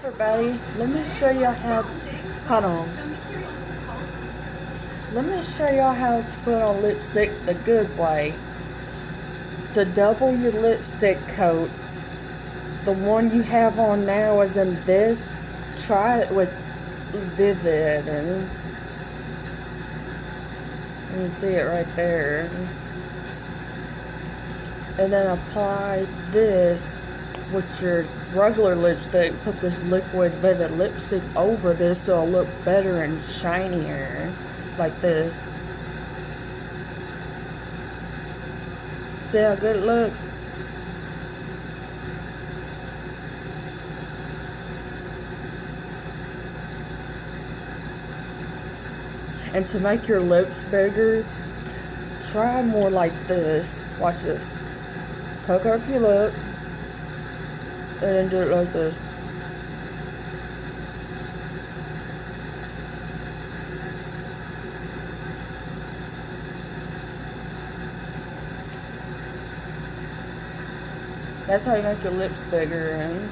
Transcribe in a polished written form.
everybody, let me show y'all how, hold on, let me show y'all how to put on lipstick the good way. To double your lipstick coat, the one you have on now is in this, try it with Vivid, and you can see it right there. And then apply this with your regular lipstick. Put this liquid Vivid lipstick over this so it'll look better and shinier, like this. See how good it looks? And to make your lips bigger, try more like this. Watch this. Pucker up your lip and then do it like this. That's how you make your lips bigger. And